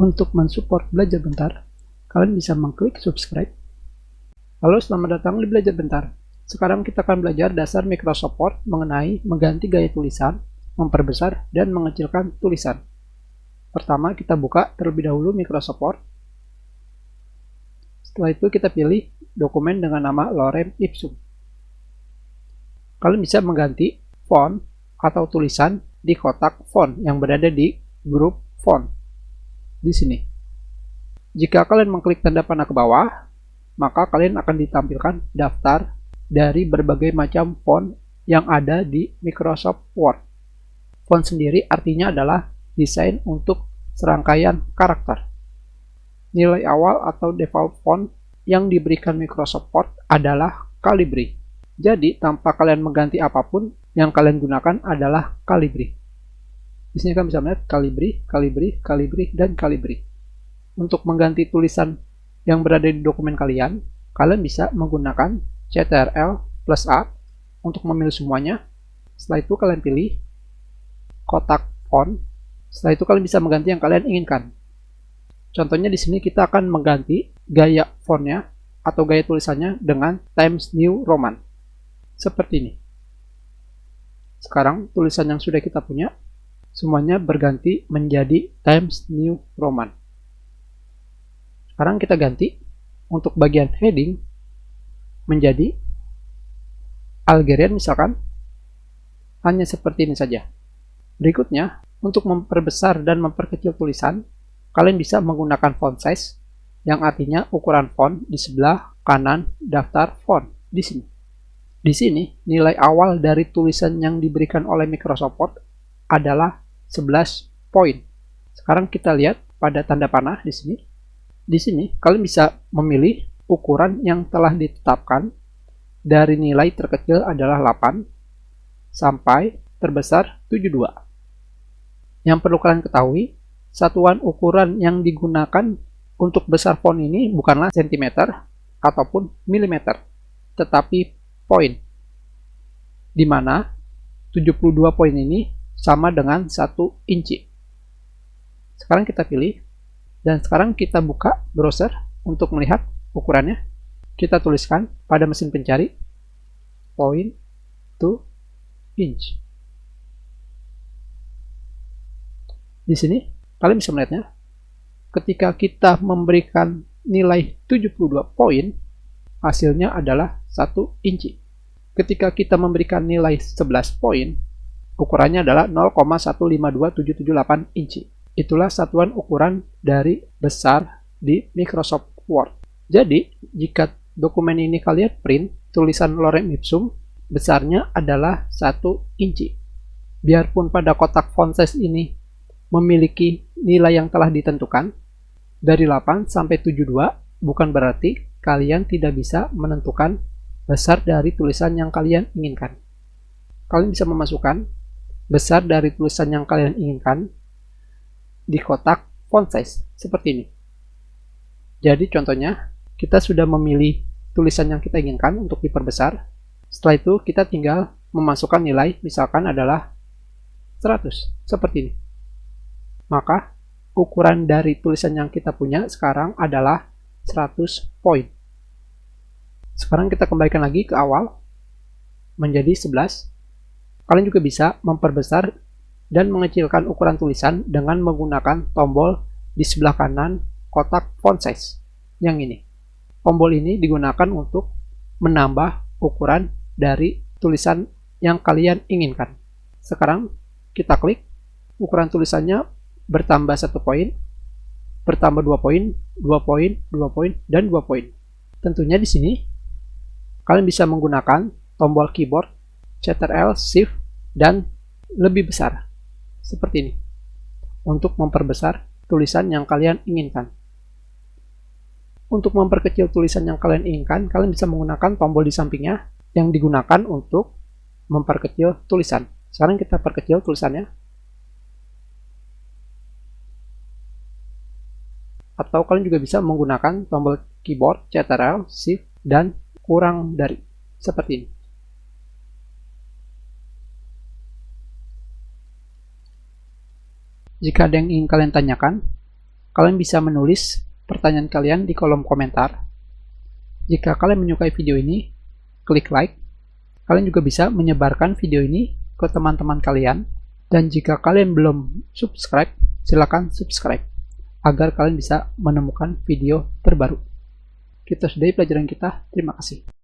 Untuk mensupport Belajar Bentar, kalian bisa mengklik subscribe. Halo, selamat datang di Belajar Bentar. Sekarang kita akan belajar dasar Microsoft Word mengenai mengganti gaya tulisan, memperbesar, dan mengecilkan tulisan. Pertama, kita buka terlebih dahulu Microsoft Word. Setelah itu kita pilih dokumen dengan nama Lorem Ipsum. Kalian bisa mengganti font atau tulisan di kotak font yang berada di grup font. Di sini. Jika kalian mengklik tanda panah ke bawah, maka kalian akan ditampilkan daftar dari berbagai macam font yang ada di Microsoft Word. Font sendiri artinya adalah desain untuk serangkaian karakter. Nilai awal atau default font yang diberikan Microsoft Word adalah Calibri. Jadi, tanpa kalian mengganti apapun, yang kalian gunakan adalah Calibri. Di sini kalian bisa melihat Calibri, Calibri, Calibri, dan Calibri. Untuk mengganti tulisan yang berada di dokumen kalian bisa menggunakan Ctrl+A untuk memilih semuanya. Setelah itu kalian pilih kotak font. Setelah itu kalian bisa mengganti yang kalian inginkan. Contohnya di sini kita akan mengganti gaya fontnya atau gaya tulisannya dengan Times New Roman. Seperti ini. Sekarang tulisan yang sudah kita punya semuanya berganti menjadi Times New Roman. Sekarang kita ganti untuk bagian heading menjadi Algerian misalkan. Hanya seperti ini saja. Berikutnya, untuk memperbesar dan memperkecil tulisan, kalian bisa menggunakan font size yang artinya ukuran font di sebelah kanan daftar font di sini. Di sini, nilai awal dari tulisan yang diberikan oleh Microsoft Word adalah 11 poin. Sekarang kita lihat pada tanda panah di sini. Di sini, kalian bisa memilih ukuran yang telah ditetapkan dari nilai terkecil adalah 8 sampai terbesar 72. Yang perlu kalian ketahui, satuan ukuran yang digunakan untuk besar font ini bukanlah sentimeter ataupun milimeter, tetapi poin, di mana 72 poin ini sama dengan 1 inci. Sekarang kita pilih, dan sekarang kita buka browser untuk melihat ukurannya. Kita tuliskan pada mesin pencari point to inch. Di sini kalian bisa melihatnya. Ketika kita memberikan nilai 72 poin, hasilnya adalah 1 inci. Ketika kita memberikan nilai 11 poin, ukurannya adalah 0,152778 inci. Itulah satuan ukuran dari besar di Microsoft Word. Jadi, jika dokumen ini kalian print, tulisan Lorem Ipsum besarnya adalah 1 inci. Biarpun pada kotak font size ini memiliki nilai yang telah ditentukan, dari 8 sampai 72, bukan berarti kalian tidak bisa menentukan besar dari tulisan yang kalian inginkan. Kalian bisa memasukkan besar dari tulisan yang kalian inginkan di kotak font size seperti ini. Jadi contohnya, kita sudah memilih tulisan yang kita inginkan untuk diperbesar. Setelah itu kita tinggal memasukkan nilai, misalkan adalah 100, seperti ini. Maka ukuran dari tulisan yang kita punya sekarang adalah 100 poin. Sekarang kita kembalikan lagi ke awal menjadi 11. Kalian juga bisa memperbesar dan mengecilkan ukuran tulisan dengan menggunakan tombol di sebelah kanan kotak font size yang ini. Tombol ini digunakan untuk menambah ukuran dari tulisan yang kalian inginkan. Sekarang kita klik, ukuran tulisannya bertambah 1 poin, bertambah 2 poin, 2 poin, 2 poin, dan 2 poin. Tentunya di sini kalian bisa menggunakan tombol keyboard Ctrl, Shift, dan lebih besar seperti ini untuk memperbesar tulisan yang kalian inginkan. Untuk memperkecil tulisan yang kalian inginkan, kalian bisa menggunakan tombol di sampingnya yang digunakan untuk memperkecil tulisan. Sekarang kita perkecil tulisannya. Atau kalian juga bisa menggunakan tombol keyboard Ctrl, Shift, dan kurang dari seperti ini. Jika ada yang ingin kalian tanyakan, kalian bisa menulis pertanyaan kalian di kolom komentar. Jika kalian menyukai video ini, klik like. Kalian juga bisa menyebarkan video ini ke teman-teman kalian. Dan jika kalian belum subscribe, silakan subscribe agar kalian bisa menemukan video terbaru. Kita sudahi pelajaran kita. Terima kasih.